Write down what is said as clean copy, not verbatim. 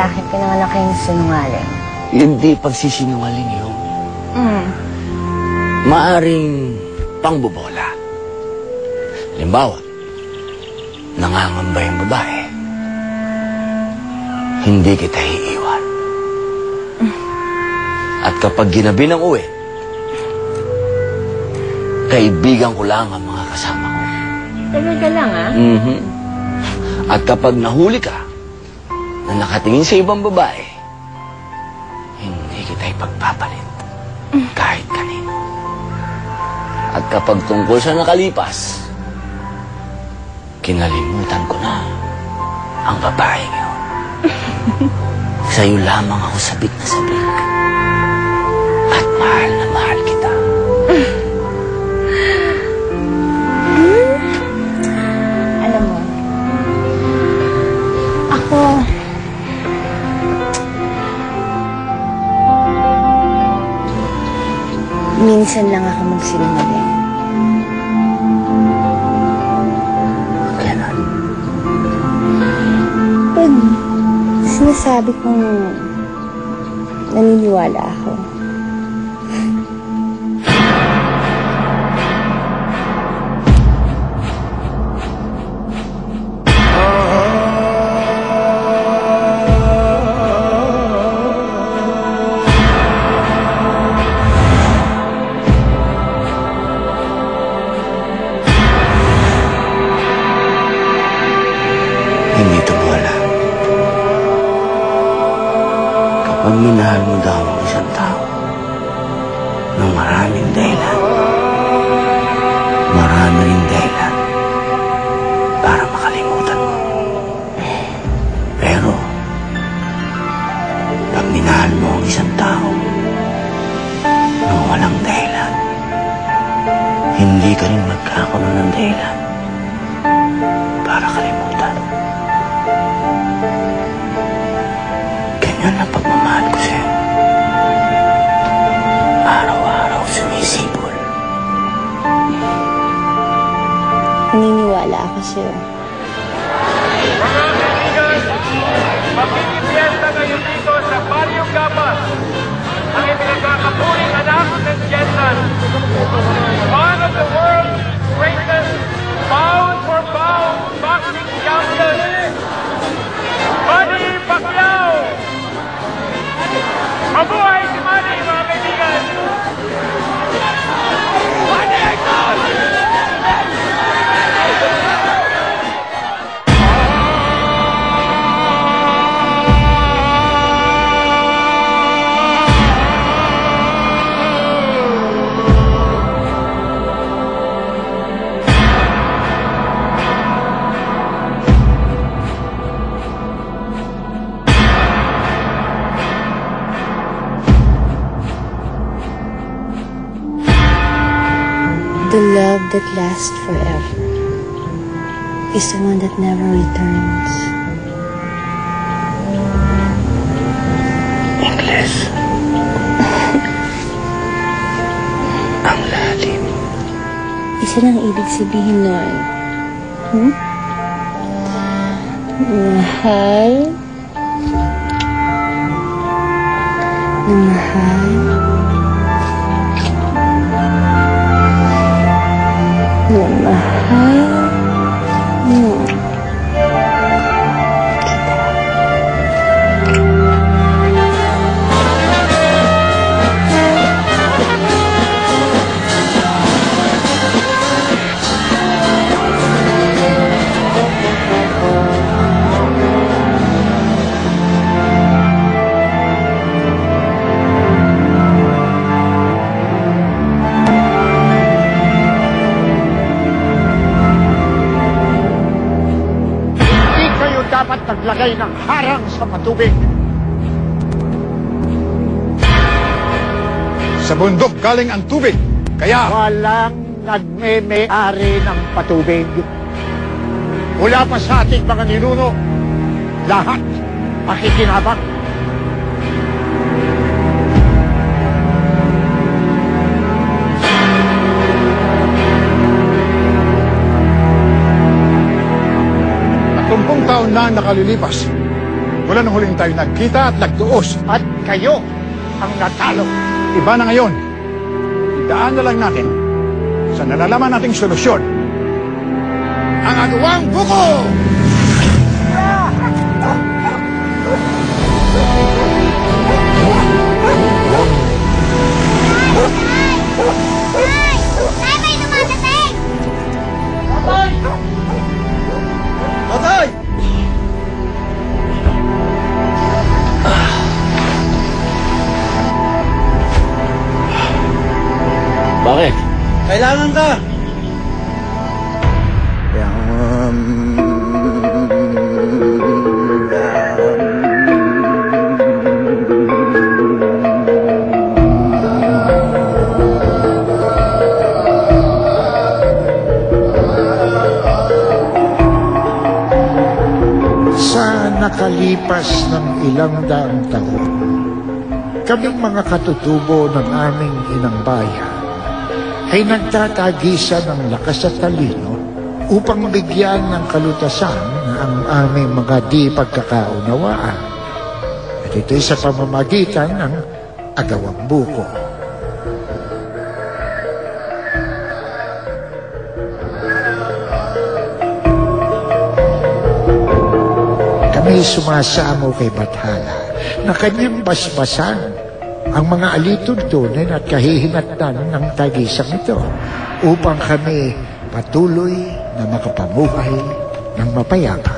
akin, pinanganak kayong sinungaling. Hindi pagsisinungaling yun. Maaring pangbobola. Halimbawa, nangangamba yung babae. Hindi kita iiwan. At kapag ginabi ng uwi, kaibigan ko lang ang mga kasama ko. Talaga lang, ah? At kapag nahuli ka na nakatingin sa ibang babae, hindi kita ipagpapalit kahit kanino. At kapag tungkol sa nakalipas, kinalimutan ko na ang babaeng yun. Sa'yo lamang ako sabik na sabik. At mahal na mahal kita. Alam mo, ako... minsan lang ako magsinungaling. Kailan? Pag sinasabi kong naniniwala ako. Hindi ito bola. Kapag minahal mo daw ang isang tao ng maraming dahilan, marami rin dahilan para makalimutan mo. Pero, pag minahal mo ang isang tao ng walang dahilan, hindi ka rin magkakaroon ng dahilan para kalimutan. Ganyan ang pagmamahal ko sa'yo. Araw-araw sumisipol. Naniniwala ako sa'yo. Mga kaibigan, makikipiyesta ngayon dito sa Barrio Gapas ang ipinagkakapuring anak ng Jetson. One of the world's greatest pound-for-pound boxing champions, Manny Pacquiao! Mabuhay si Manny, mga kaibigan! Manny Icon! The love that lasts forever is the one that never returns. Ingles. Ang lalim. Isa lang ibig sabihin nun. Mahal. Na mahal. Na mahal. Dapat naglagay ng harang sa patubig. Sa bundok galing ang tubig, kaya Walang nagme-may-ari ng patubig. Mula pa sa ating mga ninuno, lahat makikinabang. taon na nakalilipas. Mula nung huling tayo nagkita at nagtuos. At kayo ang natalo. Iba na ngayon. Idaan na lang natin sa nalalaman nating solusyon. Ang agawang buko! Tay, may dumadating! Patay! Bakit? Kailangan ka! Sa nakalipas ng ilang daang taon, kaming mga katutubo ng aming inang bayan ay nagtatagisa ng lakas at talino upang bigyan ng kalutasan ang aming mga di pagkakaunawaan. At ito'y sa pamamagitan ng agawang buko. Kami sumasamo kay Bathala na kanyang basbasan ang mga alituntunin at kahihinatnan ng tagisang ito upang kami patuloy na makapamuhay ng mapayapa.